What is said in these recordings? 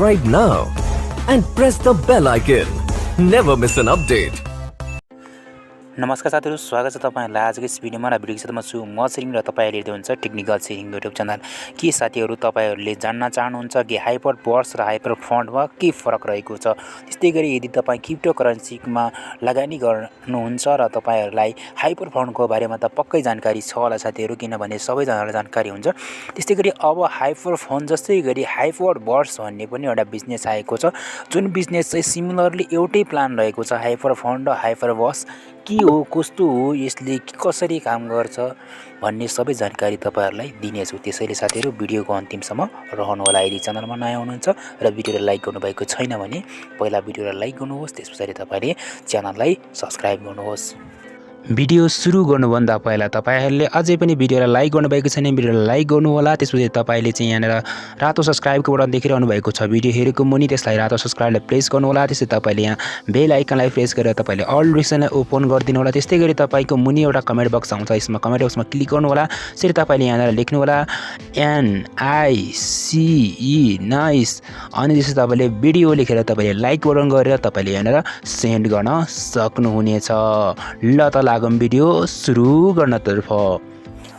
subscribe now and press the bell icon. Never miss an update. नमस्कार साथीहरु, स्वागत छ तपाईहरुलाई आजको यस भिडियोमा। र भिडियोको साथमा छु म छिरिङ र तपाईहरुले हेर्दै हुनुहुन्छ टेक्निकल छिरिङ युट्युब च्यानल। के साथीहरु तपाईहरुले जान्न चाहनुहुन्छ कि हाइपरभर्स र हाइपरफन्डमा के फरक रहेको छ? त्यस्तै गरी यदि तपाई क्रिप्टोकरेन्सीमा लगानी गर्नुहुन्छ र तपाईहरुलाई हाइपरफन्डको बारेमा त पक्कै जानकारी छ होला साथीहरु, किनभने सबैजनालाई जानकारी हुन्छ। त्यस्तै गरी अब हाइपरफन्ड जस्तै गरी हाइपरभर्स भन्ने पनि एउटा बिजनेस आएको छ, जुन बिजनेस चाहिँ सिमिलरली एउटै प्लान रहेको छ। हाइपरफन्ड र हाइपरभर्स के हो, कस्तो हो, यसले कसरी काम गर्छ भन्ने सबै जानकारी तपाईहरुलाई दिनेछु। त्यसैले साथीहरु भिडियोको अन्तिमसम्म रहनु होला। यदि च्यानलमा नयाँ हुनुहुन्छ र भिडियोलाई लाइक गर्नुभएको छैन भने पहिला भिडियोलाई लाइक गर्नुहोस्, त्यसपछि तपाईले च्यानललाई सब्स्क्राइब गर्नुहोस्। भिडियो सुरु गर्नुभन्दा पहिला तपाईहरुले अझै पनि भिडियोलाई लाइक गर्नुभएको छैन भिडियोलाई लाइक गर्नु होला। त्यसपछि तपाईले चाहिँ यहाँनेर रातो सब्स्क्राइबको बटन देखिरहनु भएको छ भिडियो हेरेको मुनि, त्यसलाई रातो सब्स्क्राइबलाई प्रेस गर्नु होला। त्यसपछि तपाईले यहाँ बेल आइकनलाई प्रेस गरेर तपाईले अल नोटिफिकेसनलाई ओपन गरिदिनु होला। त्यस्तै गरी तपाईको मुनि एउटा कमेन्ट बक्स आउँछ, यसमा कमेन्ट बक्समा क्लिक गर्नु होला। त्यसरी तपाईले यहाँनेर लेख्नु होला NICE नाइस, अनि त्यसपछि तपाईले भिडियो लेखेर तपाईले लाइक बटन गरेर तपाईले यहाँनेर सेन्ड गर्न सक्नुहुनेछ। ल त लागौं भिडियो सुरु गर्नतर्फ।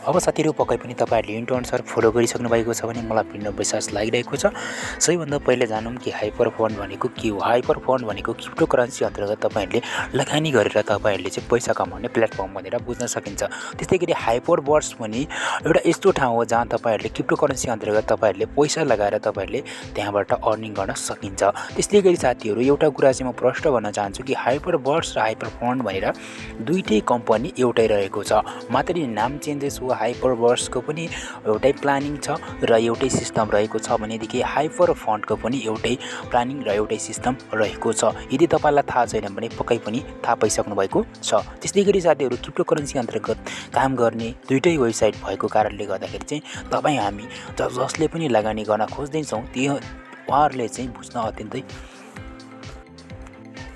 अब साथीहरु पक्कै पनि तपाईहरुले इन्ट्रो अनुसार फलो गरिसक्नु भएको छ भने मलाई पनि विश्वास लागिरहेको छ। सबैभन्दा पहिले जानौं कि हाइपरफन्ड भनेको के हो। हाइपरफन्ड भनेको क्रिप्टोकरेन्सी अन्तर्गत तपाईहरुले लगानी गरेर तपाईहरुले चाहिँ पैसा कमाउने प्लेटफर्म भनेर बुझ्न सकिन्छ। त्यस्तै गरी हाइपरभर्स पनि एउटा यस्तो ठाउँ हो जहाँ तपाईहरुले क्रिप्टोकरेन्सी अन्तर्गत तपाईहरुले पैसा लगाएर तपाईहरुले त्यहाँबाट अर्निङ गर्न सकिन्छ। त्यस्तै गरी साथीहरु एउटा कुरा चाहिँ म प्रश्न गर्न चाहन्छु कि हाइपरभर्स र हाइपरफन्ड भनेर दुईटै कम्पनी एउटै रहेको छ, मात्रै नाम चेन्जेस हो। हाइपरभर्सको पनि एउटै प्लानिङ छ र एउटै सिस्टम रहेको छ भनेदेखि हाइपरफन्डको पनि एउटै प्लानिङ र एउटै सिस्टम रहेको छ। यदि तपाईलाई थाहा छैन भने पक्कै पनि थाहा पाइसक्नु भएको छ। त्यस्तै गरी साथीहरु क्रिप्टोकरेन्सी अन्तर्गत काम गर्ने दुईटै वेबसाइट भएको कारणले गर्दाखेरि चाहिँ तपाई हामी जसले पनि लगानी गर्न खोज्दैछौँ त्यो उहाँहरूले चाहिँ बुझ्न अत्यन्तै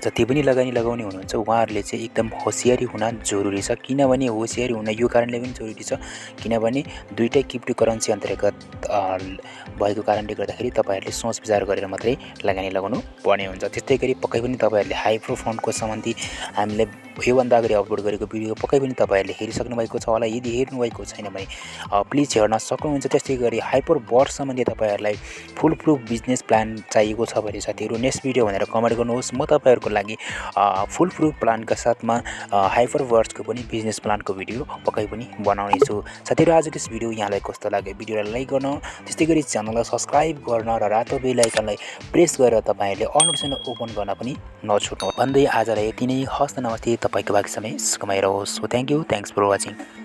जति पनि लगानी लगाउने हुनुहुन्छ उहाँहरूले चाहिँ एकदम होशियारी हुन जरुरी छ। किनभने होशियारी हुन यो कारणले पनि जरुरी छ किनभने दुईटै क्रिप्टोकरेन्सी अन्तर्गत भएको कारणले गर्दाखेरि तपाईहरुले सोच विचार गरेर मात्रै लगानी लगाउनु पर्ने हुन्छ। त्यस्तै गरी पक्कै पनि तपाईहरुले हाइपरफन्डको सम्बन्धी हामीले योभन्दा अगाडि अपलोड गरेको भिडियो पक्कै पनि तपाईहरुले हेरिसक्नु भएको छ होला। यदि हेर्नु भएको छैन भने प्लिज हेर्न सक्नुहुन्छ। त्यस्तै गरी हाइपरभर्स सम्बन्धी तपाईहरुलाई फुल प्रुफ बिजनेस प्लान चाहिएको छ भने साथीहरु नेक्स्ट भिडियो भनेर कमेन्ट गर्नुहोस्। म तपाईहरुको लागि फुल प्रुफ प्लानका साथमा हाइपरभर्सको पनि बिजनेस प्लानको भिडियो पक्कै पनि बनाउने छु। साथीहरु आजको यस भिडियो यहाँलाई कस्तो लाग्यो भिडियोलाई लाइक गर्न, त्यस्तै गरी च्यानललाई सब्स्क्राइब गर्न र रातो बेल आइकनलाई प्रेस गरेर तपाईहरुले अल नोटिफिकेसन ओपन गर्न पनि नछुट्नु भन्दै आजलाई यति नै। हस्त नमस्ते, तपाईको भाग्य समय सुखमय रहोस्। Thank you, thanks for watching.